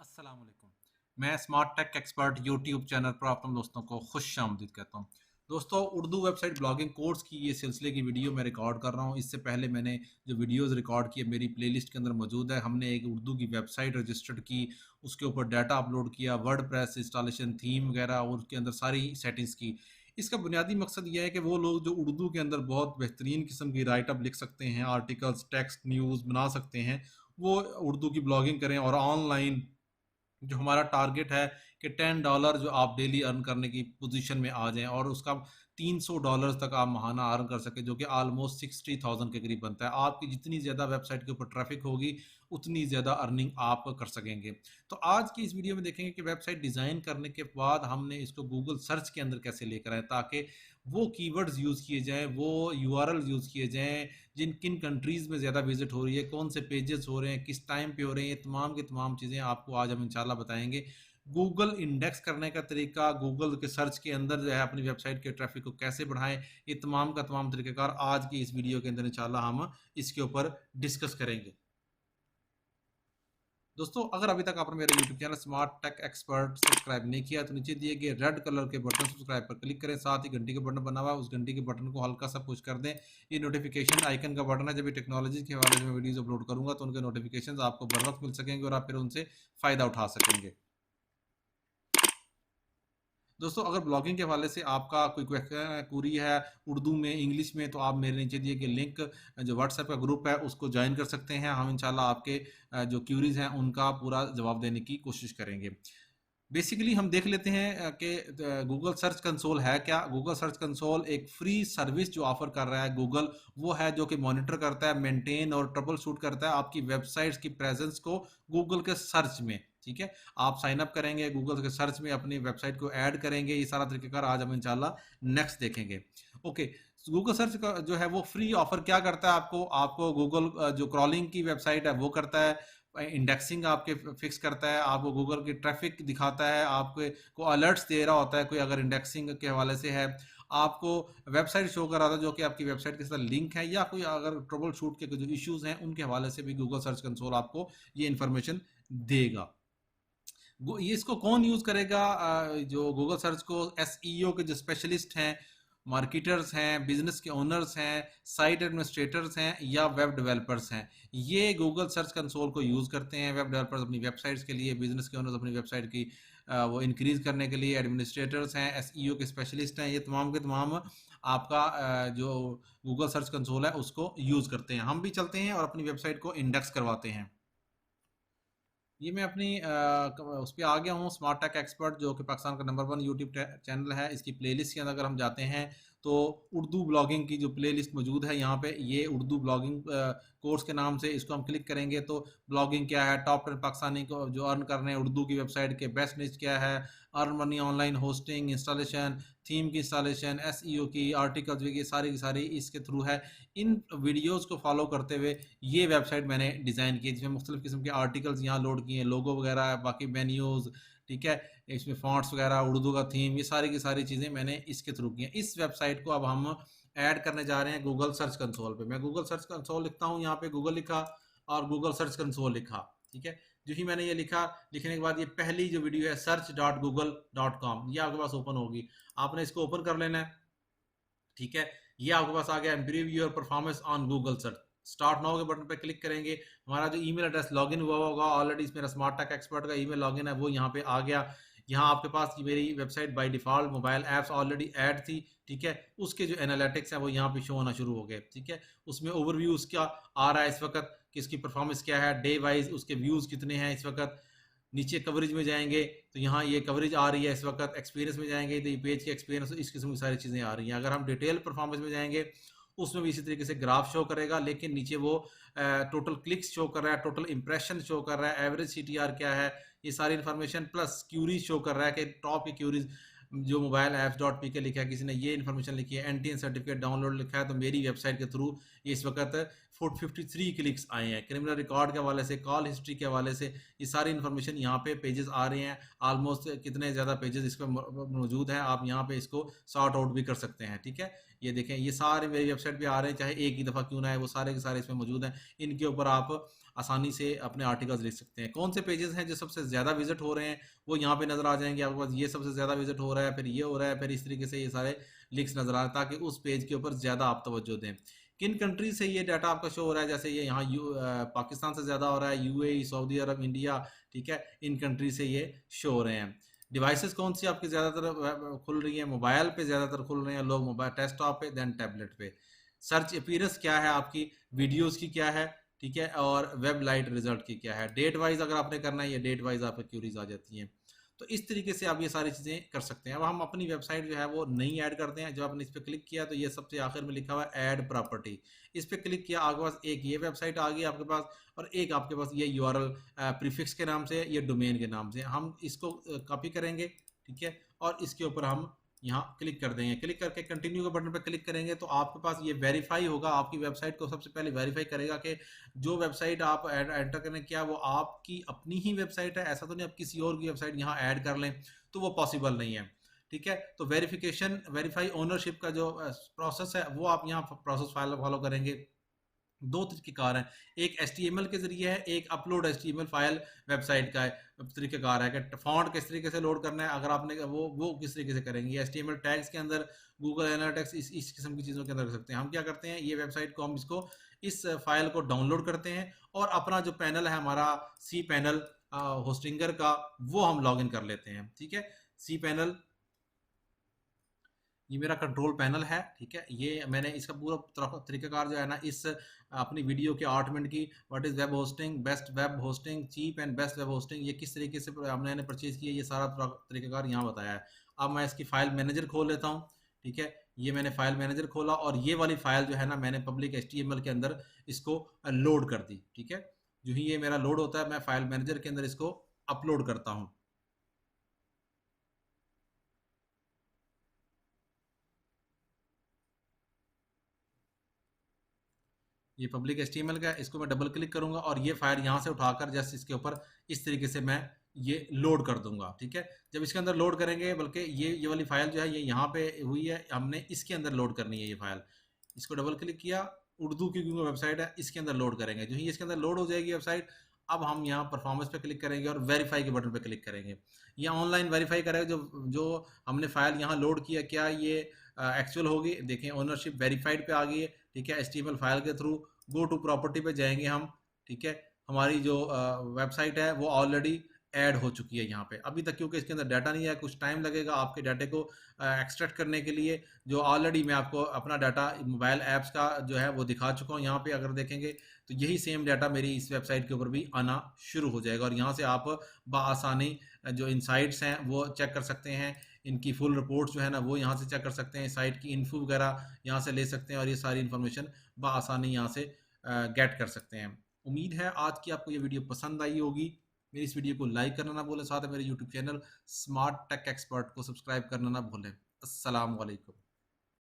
अस्सलाम वालेकुम। मैं smart tech expert YouTube channel पर आप तमाम दोस्तों को खुश आमदीद कहता हूँ। दोस्तों, उर्दू वेबसाइट ब्लॉगिंग कोर्स की ये सिलसिले की वीडियो मैं रिकॉर्ड कर रहा हूँ। इससे पहले मैंने जो वीडियोस रिकॉर्ड किए मेरी प्लेलिस्ट के अंदर मौजूद है। हमने एक उर्दू की वेबसाइट रजिस्टर्ड की, उसके ऊपर डाटा अपलोड किया, वर्डप्रेस इंस्टॉलेशन, थीम वगैरह और उसके अंदर सारी सेटिंग्स की। इसका बुनियादी मकसद यह है कि वो लोग जो उर्दू के अंदर बहुत बेहतरीन किस्म की राइट अप लिख सकते हैं, आर्टिकल्स, टेक्स्ट, न्यूज़ बना सकते हैं, वो उर्दू की ब्लॉगिंग करें और ऑनलाइन जो हमारा टारगेट है कि $10 जो आप डेली अर्न करने की पोजीशन में आ जाएं और उसका $300 तक आप महाना अर्न कर सके, जो कि ऑलमोस्ट 60,000 के करीब बनता है। आपकी जितनी ज़्यादा वेबसाइट के ऊपर ट्रैफिक होगी उतनी ज़्यादा अर्निंग आप कर सकेंगे। तो आज की इस वीडियो में देखेंगे कि वेबसाइट डिज़ाइन करने के बाद हमने इसको गूगल सर्च के अंदर कैसे लेकर आए, ताकि वो कीवर्ड्स यूज़ किए जाएं, वो यूआरएल यूज़ किए जाएं, जिन किन कंट्रीज़ में ज़्यादा विजिट हो रही है, कौन से पेजेस हो रहे हैं, किस टाइम पे हो रहे हैं, ये तमाम की तमाम चीज़ें आपको आज हम इंशाल्लाह बताएंगे। गूगल इंडेक्स करने का तरीका, गूगल के सर्च के अंदर जो है अपनी वेबसाइट के ट्रैफिक को कैसे बढ़ाएं, ये तमाम का तमाम तरीक़ाकार आज की इस वीडियो के अंदर इंशाल्लाह हम इसके ऊपर डिस्कस करेंगे। दोस्तों, अगर अभी तक आपने मेरे YouTube channel smart tech expert subscribe नहीं किया तो नीचे दिए गए रेड कलर के बटन सब्सक्राइब पर क्लिक करें, साथ ही घंटी का बटन बना हुआ है उस घंटी के बटन को हल्का सा पुश कर दें। ये नोटिफिकेशन आइकन का बटन है, जब भी टेक्नोलॉजी के हवाले से मैं वीडियोस अपलोड करूंगा तो उनके नोटिफिकेशन आपको बर वक्त मिल सकेंगे और आप फिर उनसे फ़ायदा उठा सकेंगे। दोस्तों, अगर ब्लॉगिंग के हवाले से आपका कोई क्वेरी है उर्दू में, इंग्लिश में, तो आप मेरे नीचे दिए गए लिंक जो व्हाट्सएप का ग्रुप है उसको ज्वाइन कर सकते हैं। हम इंशाल्लाह आपके जो क्यूरीज हैं उनका पूरा जवाब देने की कोशिश करेंगे। बेसिकली हम देख लेते हैं कि गूगल सर्च कंसोल है क्या। गूगल सर्च कंसोल एक फ्री सर्विस जो ऑफर कर रहा है गूगल, वो है जो कि मॉनिटर करता है, मेंटेन और ट्रबल शूट करता है आपकी वेबसाइट्स की प्रेजेंस को गूगल के सर्च में। ठीक है, आप साइन अप करेंगे, गूगल के सर्च में अपनी वेबसाइट को ऐड करेंगे, ये सारा तरीकेकार आज हम इंशाल्लाह नेक्स्ट देखेंगे। ओके, गूगल सर्च का जो है वो फ्री ऑफर क्या करता है, आपको आपको गूगल जो क्रॉलिंग की वेबसाइट है वो करता है, इंडेक्सिंग आपके फिक्स करता है, आपको गूगल की ट्रैफिक दिखाता है, आपको को अलर्ट्स दे रहा होता है कोई अगर इंडेक्सिंग के हवाले से है, आपको वेबसाइट शो कर रहा था जो कि आपकी वेबसाइट के साथ लिंक है, या कोई अगर ट्रबल शूट के जो इश्यूज हैं उनके हवाले से भी गूगल सर्च कंसोल आपको ये इंफॉर्मेशन देगा। ये इसको कौन यूज करेगा? जो गूगल सर्च को एसईओ के जो स्पेशलिस्ट हैं, मार्केटर्स हैं, बिजनेस के ओनर्स हैं, साइट एडमिनिस्ट्रेटर्स हैं या वेब डेवलपर्स हैं, ये गूगल सर्च कंसोल को यूज़ करते हैं। वेब डेवलपर्स अपनी वेबसाइट्स के लिए, बिजनेस के ओनर्स अपनी वेबसाइट की वो इंक्रीज करने के लिए, एडमिनिस्ट्रेटर्स हैं, एसईओ के स्पेशलिस्ट हैं, ये तमाम के तमाम आपका जो गूगल सर्च कंसोल है उसको यूज़ करते हैं। हम भी चलते हैं और अपनी वेबसाइट को इंडेक्स करवाते हैं। ये मैं अपनी उस पे आ गया हूँ, स्मार्ट टेक एक्सपर्ट जो कि पाकिस्तान का नंबर 1 यूट्यूब चैनल है। इसकी प्लेलिस्ट के अंदर अगर हम जाते हैं तो उर्दू ब्लॉगिंग की जो प्लेलिस्ट मौजूद है यहाँ पे, ये उर्दू ब्लॉगिंग कोर्स के नाम से इसको हम क्लिक करेंगे तो ब्लॉगिंग क्या है, टॉप 10 पाकिस्तानी को जो अर्न कर रहे हैं उर्दू की वेबसाइट के, बेस्ट निच क्या है, earn money online, hosting, installation, theme की इंस्टॉलेशन, एसईओ की, आर्टिकल्स, ये सारी की सारी इसके थ्रू है। इन वीडियोज़ को फॉलो करते हुए ये वेबसाइट मैंने डिज़ाइन की, जिसमें मुख्तलिफ़ किस्म के आर्टिकल्स यहाँ लोड किए हैं, लोगो वगैरह, बाकी मेन्यूज़, ठीक है, इसमें फॉन्ट्स वगैरह, उर्दू का थीम, ये सारी की सारी चीज़ें मैंने इसके थ्रू की हैं। इस वेबसाइट को अब हम ऐड करने जा रहे हैं गूगल सर्च कंसोल पे। मैं गूगल सर्च कंसोल लिखता हूँ, यहाँ पे गूगल लिखा और गूगल सर्च कंसोल लिखा। ठीक है, जो ही मैंने ये लिखा, लिखने के बाद ये पहली जो वीडियो है search.google.com, ये आपके पास ओपन होगी। आपने इसको ओपन कर लेना है। ठीक है, ये आपके पास आ गया, improve your performance on Google search. Start now के बटन पे क्लिक करेंगे, हमारा जो ईमेल एड्रेस लॉगिन हुआ होगा ऑलरेडी, इसमें स्मार्ट टेक एक्सपर्ट का ईमेल लॉगिन है वो यहाँ पे आ गया। यहाँ आपके पास मेरी website by default mobile apps already add थी। ठीक है, उसके जो एनालिटिक्स है वो यहाँ पे शो होना शुरू हो गए। ठीक है, उसमें ओवरव्यू उसका आ रहा है इस वक्त कि इसकी परफॉर्मेंस क्या है, डे वाइज उसके व्यूज कितने हैं इस वक्त। नीचे कवरेज में जाएंगे तो यहाँ ये कवरेज आ रही है इस वक्त। एक्सपीरियंस में जाएंगे तो ये पेज के एक्सपीरियंस, इस किस्म की सारी चीज़ें आ रही हैं। अगर हम डिटेल परफॉर्मेंस में जाएंगे उसमें भी इसी तरीके से ग्राफ शो करेगा, लेकिन नीचे वो टोटल क्लिक्स शो कर रहा है, टोटल इंप्रेशन शो कर रहा है, एवरेज सीटीआर क्या है, ये सारी इन्फॉर्मेशन प्लस क्यूरीज शो कर रहा है कि टॉप की क्यूरीज जो मोबाइल ऐप्स डॉट पी के लिखा है, किसी ने ये इन्फॉर्मेशन लिखी है, एनटीएन सर्टिफिकेट डाउनलोड लिखा है, तो मेरी वेबसाइट के थ्रू ये इस वक्त 453 क्लिक्स आए हैं। क्रिमिनल रिकॉर्ड के हवाले से, कॉल हिस्ट्री के हवाले से, ये सारी इन्फॉर्मेशन यहाँ पे पेजेस आ रहे हैं। ऑलमोस्ट कितने ज़्यादा पेजेस इस पर मौजूद हैं, आप यहाँ पे इसको सॉर्ट आउट भी कर सकते हैं। ठीक है, ये देखें, ये सारे मेरी वेबसाइट पे आ रहे हैं, चाहे एक ही दफ़ा क्यों ना है, वो सारे के सारे इसमें मौजूद हैं। इनके ऊपर आप आसानी से अपने आर्टिकल्स लिख सकते हैं। कौन से पेजेस हैं जो सबसे ज़्यादा विजिट हो रहे हैं वो यहाँ पे नज़र आ जाएंगे आपके पास, ये सबसे ज़्यादा विजिट हो रहा है, फिर ये हो रहा है, फिर इस तरीके से ये सारे लिंक्स नज़र आ रहे हैं ताकि उस पेज के ऊपर ज़्यादा आप तवज्जो दें। किन कंट्री से ये डाटा आपका शो हो रहा है, जैसे ये यहाँ पाकिस्तान से ज़्यादा हो रहा है, यूएई, सऊदी अरब, इंडिया, ठीक है, इन कंट्री से ये शो हो रहे हैं। डिवाइसेस कौन सी आपकी ज़्यादातर खुल रही है, मोबाइल पे ज़्यादातर खुल रहे हैं लोग, मोबाइल डेस्कटॉप पे, देन टैबलेट पे। सर्च अपीयरेंस क्या है आपकी, वीडियोस की क्या है, ठीक है, और वेब लाइट रिजल्ट की क्या है। डेट वाइज अगर आपने करना है, ये डेट वाइज आपकी क्यूरीज आ जाती हैं। तो इस तरीके से आप ये सारी चीज़ें कर सकते हैं। अब हम अपनी वेबसाइट जो है वो नई ऐड करते हैं। जब आपने इस पर क्लिक किया तो ये सबसे आखिर में लिखा हुआ है ऐड प्रॉपर्टी, इस पर क्लिक किया, आपके पास एक ये वेबसाइट आ गई आपके पास, और एक आपके पास ये यूआरएल प्रीफिक्स के नाम से, ये डोमेन के नाम से। हम इसको कॉपी करेंगे, ठीक है, और इसके ऊपर हम यहाँ क्लिक कर देंगे। क्लिक करके कंटिन्यू के बटन पर क्लिक करेंगे तो आपके पास ये वेरीफाई होगा, आपकी वेबसाइट को सबसे पहले वेरीफाई करेगा कि जो वेबसाइट आप एंटर करने किया वो आपकी अपनी ही वेबसाइट है। ऐसा तो नहीं आप किसी और की वेबसाइट यहाँ ऐड कर लें, तो वो पॉसिबल नहीं है, ठीक है। तो वेरीफाई ओनरशिप का जो प्रोसेस है वो आप यहाँ प्रोसेस फाइल फॉलो करेंगे। दो तरीकेकार हैं, एक HTML के जरिए है, एक अपलोड HTML फाइल वेबसाइट का है तरीकेकार है कि फॉन्ट किस तरीके से लोड करना है, अगर आपने वो किस तरीके से करेंगे। HTML टैग्स के अंदर, गूगल एनालिटिक्स, इस किस्म की चीज़ों के अंदर कर सकते हैं। हम क्या करते हैं, ये वेबसाइट को हम इस फाइल को डाउनलोड करते हैं और अपना जो पैनल है हमारा सी पैनल होस्टिंगर का, वो हम लॉग इन कर लेते हैं, ठीक है। सी पैनल, ये मेरा कंट्रोल पैनल है, ठीक है। ये मैंने इसका पूरा तरीकाकार जो है ना, इस अपनी वीडियो के 8 मिनट की what is web hosting, best web hosting, cheap and best web hosting, ये किस तरीके से हमने परचेज किया, ये सारा तरीकाकार यहाँ बताया है। अब मैं इसकी फाइल मैनेजर खोल लेता हूँ, ठीक है। ये मैंने फाइल मैनेजर खोला और ये वाली फाइल जो है ना, मैंने पब्लिक HTML के अंदर इसको लोड कर दी, ठीक है। जो ही ये मेरा लोड होता है, मैं फाइल मैनेजर के अंदर इसको अपलोड करता हूँ। ये पब्लिक HTML का है, इसको मैं डबल क्लिक करूंगा और ये फाइल यहाँ से उठाकर जस्ट इसके ऊपर इस तरीके से मैं ये लोड कर दूंगा, ठीक है। जब इसके अंदर लोड करेंगे, बल्कि ये वाली फाइल जो है ये यहाँ पे हुई है, हमने इसके अंदर लोड करनी है ये फाइल। इसको डबल क्लिक किया, उर्दू की क्योंकि वेबसाइट है, इसके अंदर लोड करेंगे। जो ही इसके अंदर लोड हो जाएगी वेबसाइट, अब हम यहाँ परफॉर्मेंस पे क्लिक करेंगे और वेरीफाई के बटन पे क्लिक करेंगे। ये ऑनलाइन वेरीफाई करेगा जो जो हमने फाइल यहाँ लोड किया, क्या ये एक्चुअल होगी। देखें ओनरशिप वेरीफाइड पे आ गई है, ठीक है। HTML फाइल के थ्रू गो टू प्रॉपर्टी पे जाएंगे हम, ठीक है। हमारी जो वेबसाइट है वो ऑलरेडी ऐड हो चुकी है यहाँ पे। अभी तक क्योंकि इसके अंदर डाटा नहीं है, कुछ टाइम लगेगा आपके डाटे को एक्सट्रैक्ट करने के लिए। जो ऑलरेडी मैं आपको अपना डाटा मोबाइल ऐप्स का जो है वो दिखा चुका हूँ। यहाँ पे अगर देखेंगे तो यही सेम डाटा मेरी इस वेबसाइट के ऊपर भी आना शुरू हो जाएगा और यहाँ से आप बआसानी जो इनसाइट्स हैं वो चेक कर सकते हैं। इनकी फुल रिपोर्ट्स जो है ना वो यहाँ से चेक कर सकते हैं, साइट की इन्फो वगैरह यहाँ से ले सकते हैं और ये सारी इन्फॉर्मेशन बआसानी यहाँ से गेट कर सकते हैं। उम्मीद है आज की आपको ये वीडियो पसंद आई होगी। मेरी इस वीडियो को लाइक करना ना भूलें, साथ में मेरे YouTube channel smart tech expert को सब्सक्राइब करना ना भूलें। अस्सलाम वालेकुम।